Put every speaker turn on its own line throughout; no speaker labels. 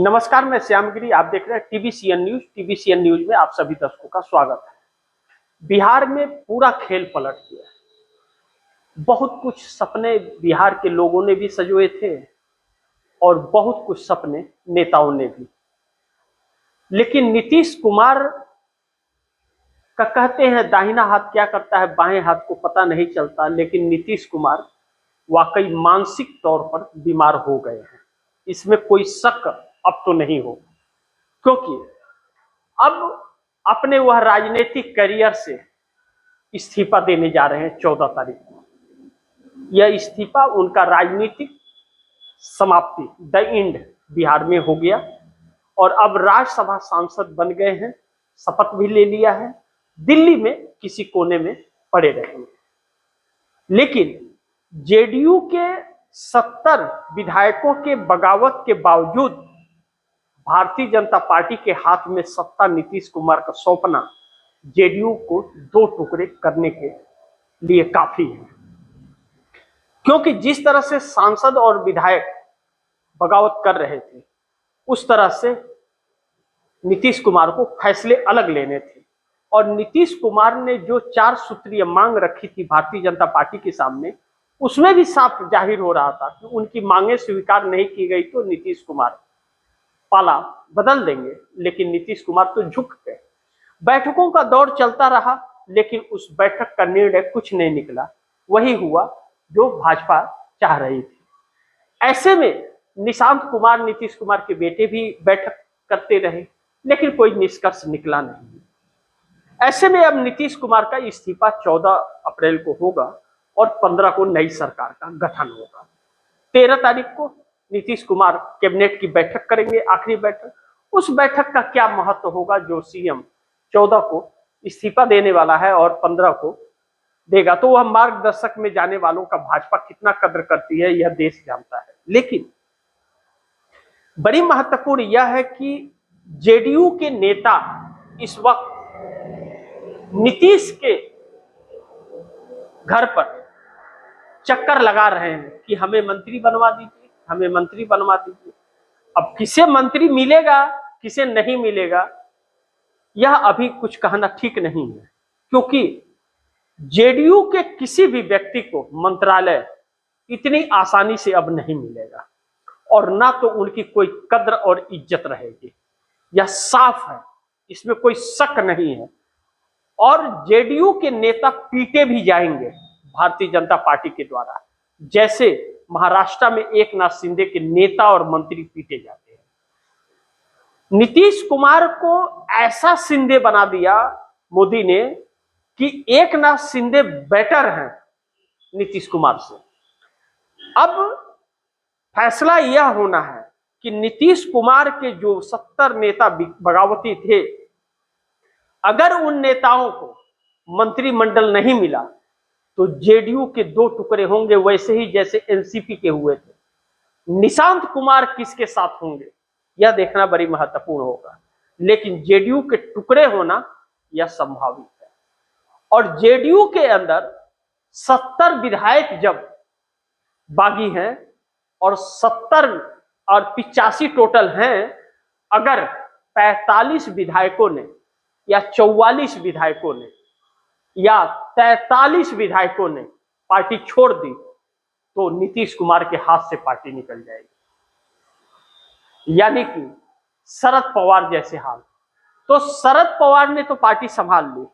नमस्कार, मैं श्यामगिरी। आप देख रहे हैं टीवीसीएन न्यूज। टीवीसीएन न्यूज में आप सभी दर्शकों का स्वागत है। बिहार में पूरा खेल पलट गया। बहुत कुछ सपने बिहार के लोगों ने भी सजोए थे और बहुत कुछ सपने नेताओं ने भी, लेकिन नीतीश कुमार का कहते हैं दाहिना हाथ क्या करता है बाएं हाथ को पता नहीं चलता, लेकिन नीतीश कुमार वाकई मानसिक तौर पर बीमार हो गए हैं। इसमें कोई शक अब तो नहीं हो, क्योंकि अब अपने वह राजनीतिक करियर से इस्तीफा देने जा रहे हैं 14 तारीख को। यह इस्तीफा उनका राजनीतिक समाप्ति, द एंड बिहार में हो गया और अब राज्यसभा सांसद बन गए हैं, शपथ भी ले लिया है। दिल्ली में किसी कोने में पड़े रहेंगे, लेकिन जेडीयू के 70 विधायकों के बगावत के बावजूद भारतीय जनता पार्टी के हाथ में सत्ता नीतीश कुमार का सौंपना जेडीयू को 2 टुकड़े करने के लिए काफी है, क्योंकि जिस तरह से सांसद और विधायक बगावत कर रहे थे उस तरह से नीतीश कुमार को फैसले अलग लेने थे। और नीतीश कुमार ने जो 4 सूत्रीय मांग रखी थी भारतीय जनता पार्टी के सामने, उसमें भी साफ जाहिर हो रहा था कि उनकी मांगें स्वीकार नहीं की गई तो नीतीश कुमार पाला बदल देंगे, लेकिन नीतीश कुमार तो झुक गए। बैठकों का दौर चलता रहा, लेकिन उस बैठक का निर्णय कुछ नहीं निकला। वही हुआ जो भाजपा चाह रही थी। ऐसे में निशांत कुमार, नीतीश कुमार के बेटे भी बैठक करते रहे, लेकिन कोई निष्कर्ष निकला नहीं। ऐसे में अब नीतीश कुमार का इस्तीफा 14 अप्रैल को होगा और 15 को नई सरकार का गठन होगा। 13 तारीख को नीतीश कुमार कैबिनेट की बैठक करेंगे, आखिरी बैठक। उस बैठक का क्या महत्व होगा जो सीएम 14 को इस्तीफा देने वाला है और 15 को देगा, तो वह मार्गदर्शक में जाने वालों का भाजपा कितना कद्र करती है यह देश जानता है। लेकिन बड़ी महत्वपूर्ण यह है कि जेडीयू के नेता इस वक्त नीतीश के घर पर चक्कर लगा रहे हैं कि हमें मंत्री बनवा दीजिए, हमें मंत्री बनवा दीजिए। अब किसे मंत्री मिलेगा किसे नहीं मिलेगा यह अभी कुछ कहना ठीक नहीं है, क्योंकि जेडीयू के किसी भी व्यक्ति को मंत्रालय इतनी आसानी से अब नहीं मिलेगा और ना तो उनकी कोई कद्र और इज्जत रहेगी। यह साफ है, इसमें कोई शक नहीं है। और जेडीयू के नेता पीटे भी जाएंगे भारतीय जनता पार्टी के द्वारा, जैसे महाराष्ट्र में एकनाथ शिंदे के नेता और मंत्री पीटे जाते हैं। नीतीश कुमार को ऐसा शिंदे बना दिया मोदी ने कि एकनाथ शिंदे बेटर हैं नीतीश कुमार से। अब फैसला यह होना है कि नीतीश कुमार के जो 70 नेता बगावती थे, अगर उन नेताओं को मंत्रिमंडल नहीं मिला तो जेडीयू के 2 टुकड़े होंगे, वैसे ही जैसे एनसीपी के हुए थे। निशांत कुमार किसके साथ होंगे यह देखना बड़ी महत्वपूर्ण होगा, लेकिन जेडीयू के टुकड़े होना यह संभावित है। और जेडीयू के अंदर 70 विधायक जब बागी हैं और 70 और 85 टोटल हैं, अगर 45 विधायकों ने या 44 विधायकों ने या 43 विधायकों ने पार्टी छोड़ दी तो नीतीश कुमार के हाथ से पार्टी निकल जाएगी, यानी कि शरद पवार जैसे हाल। तो शरद पवार ने तो पार्टी संभाल ली,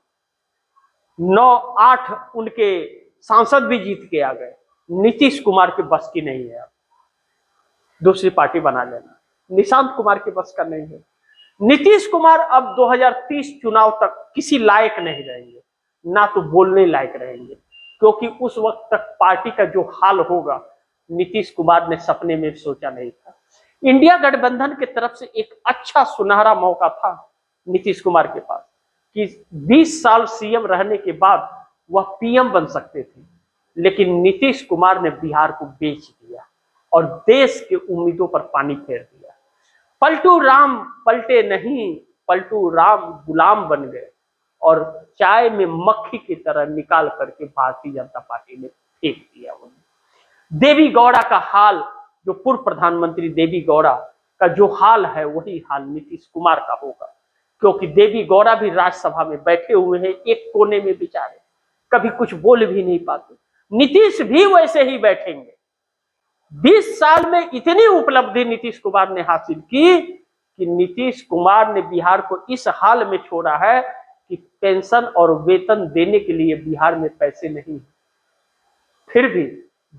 9-8 उनके सांसद भी जीत के आ गए। नीतीश कुमार के बस की नहीं है, अब दूसरी पार्टी बना लेना निशांत कुमार के बस का नहीं है। नीतीश कुमार अब 2030 चुनाव तक किसी लायक नहीं रहेंगे, ना तो बोलने लायक रहेंगे, क्योंकि उस वक्त तक पार्टी का जो हाल होगा नीतीश कुमार ने सपने में सोचा नहीं था। इंडिया गठबंधन की तरफ से एक अच्छा सुनहरा मौका था नीतीश कुमार के पास कि 20 साल सीएम रहने के बाद वह पीएम बन सकते थे, लेकिन नीतीश कुमार ने बिहार को बेच दिया और देश के उम्मीदों पर पानी फेर दिया। पलटू राम पलटे नहीं, पलटू राम गुलाम बन गए और चाय में मक्खी की तरह निकाल करके भारतीय जनता पार्टी ने फेंक दिया उन्हें। देवी गौड़ा का हाल, जो पूर्व प्रधानमंत्री देवी गौड़ा का जो हाल है वही हाल नीतीश कुमार का होगा, क्योंकि देवी गौड़ा भी राज्यसभा में बैठे हुए हैं एक कोने में बेचारे, कभी कुछ बोल भी नहीं पाते। नीतीश भी वैसे ही बैठेंगे। 20 साल में इतनी उपलब्धि नीतीश कुमार ने हासिल की कि नीतीश कुमार ने बिहार को इस हाल में छोड़ा है कि पेंशन और वेतन देने के लिए बिहार में पैसे नहीं, फिर भी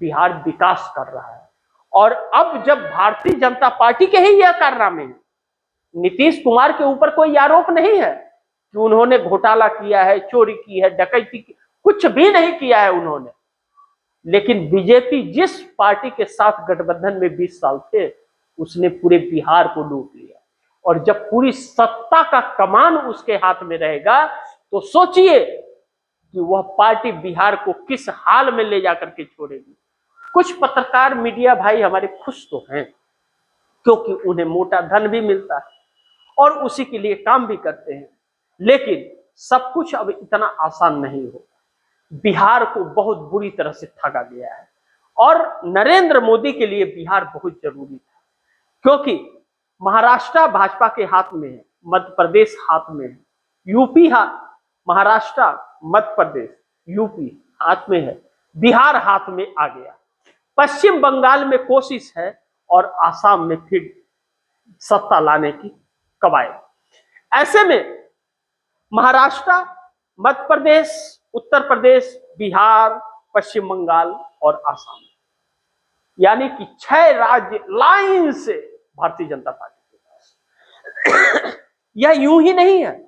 बिहार विकास कर रहा है। और अब जब भारतीय जनता पार्टी के ही यह कारनामे हैं, नीतीश कुमार के ऊपर कोई आरोप नहीं है कि उन्होंने घोटाला किया है, चोरी की है, डकैती की, कुछ भी नहीं किया है उन्होंने। लेकिन बीजेपी जिस पार्टी के साथ गठबंधन में 20 साल थे, उसने पूरे बिहार को लूट लिया। और जब पूरी सत्ता का कमान उसके हाथ में रहेगा तो सोचिए कि वह पार्टी बिहार को किस हाल में ले जाकर के छोड़ेगी। कुछ पत्रकार मीडिया भाई हमारे खुश तो हैं, क्योंकि उन्हें मोटा धन भी मिलता है और उसी के लिए काम भी करते हैं, लेकिन सब कुछ अब इतना आसान नहीं होगा। बिहार को बहुत बुरी तरह से ठगा गया है और नरेंद्र मोदी के लिए बिहार बहुत जरूरी था, क्योंकि महाराष्ट्र भाजपा के हाथ में है, मध्य प्रदेश हाथ में है, यूपी महाराष्ट्र मध्य प्रदेश यूपी हाथ में है, बिहार हाथ में आ गया, पश्चिम बंगाल में कोशिश है और आसाम में फिर सत्ता लाने की कवायद। ऐसे में महाराष्ट्र, मध्य प्रदेश, उत्तर प्रदेश, बिहार, पश्चिम बंगाल और आसाम, यानी कि 6 राज्य लाइन से भारतीय जनता पार्टी के पास। यह यूं ही नहीं है,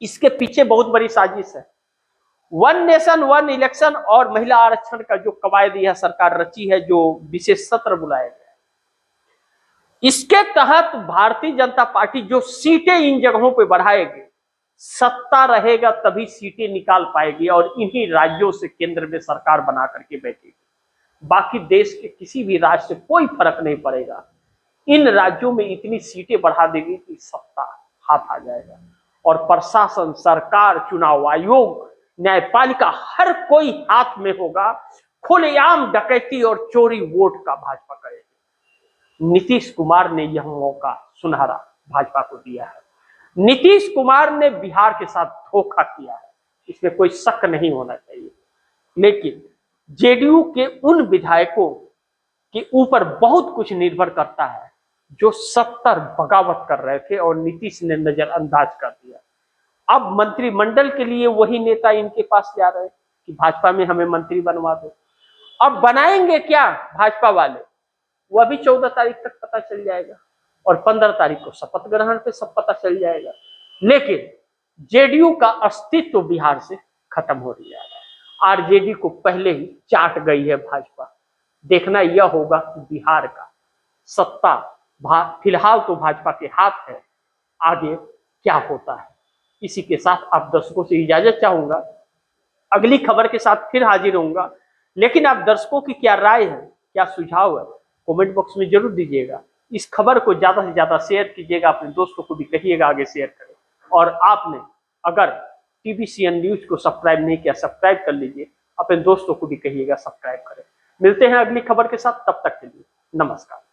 इसके पीछे बहुत बड़ी साजिश है। 1 नेशन 1 इलेक्शन और महिला आरक्षण का जो कवायद यह सरकार रची है, जो विशेष सत्र बुलाया गया, इसके तहत भारतीय जनता पार्टी जो सीटें इन जगहों पे बढ़ाएगी, सत्ता रहेगा तभी सीटें निकाल पाएगी और इन्हीं राज्यों से केंद्र में सरकार बना करके बैठेगी। बाकी देश के किसी भी राज्य से कोई फर्क नहीं पड़ेगा, इन राज्यों में इतनी सीटें बढ़ा देगी कि सत्ता हाथ आ जाएगा और प्रशासन, सरकार, चुनाव आयोग, न्यायपालिका, हर कोई हाथ में होगा। खुलेआम डकैती और चोरी वोट का भाजपा करेगी। नीतीश कुमार ने यह मौका सुनहरा भाजपा को दिया है। नीतीश कुमार ने बिहार के साथ धोखा किया है, इसमें कोई शक नहीं होना चाहिए, लेकिन जेडीयू के उन विधायकों के ऊपर बहुत कुछ निर्भर करता है जो 70 बगावत कर रहे थे और नीतीश ने नजरअंदाज कर दिया। अब मंत्रिमंडल के लिए वही नेता इनके पास जा रहे हैं कि भाजपा में हमें मंत्री बनवा दो। अब बनाएंगे क्या भाजपा वाले, वह भी 14 तारीख तक पता चल जाएगा और 15 तारीख को शपथ ग्रहण पे सब पता चल जाएगा। लेकिन जेडीयू का अस्तित्व बिहार से खत्म हो रहा है। आरजेडी को पहले ही चाट गई है भाजपा। देखना यह होगा कि बिहार का सत्ता फिलहाल तो भाजपा के हाथ है, आगे क्या होता है। इसी के साथ आप दर्शकों से इजाजत चाहूंगा, अगली खबर के साथ फिर हाजिर होऊंगा। लेकिन आप दर्शकों की क्या राय है, क्या सुझाव है, कमेंट बॉक्स में जरूर दीजिएगा। इस खबर को ज्यादा से ज्यादा शेयर कीजिएगा, अपने दोस्तों को भी कहिएगा आगे शेयर करें। और आपने अगर TVCN न्यूज को सब्सक्राइब नहीं किया, सब्सक्राइब कर लीजिए, अपने दोस्तों को भी कहिएगा सब्सक्राइब करें। मिलते हैं अगली खबर के साथ, तब तक के लिए नमस्कार।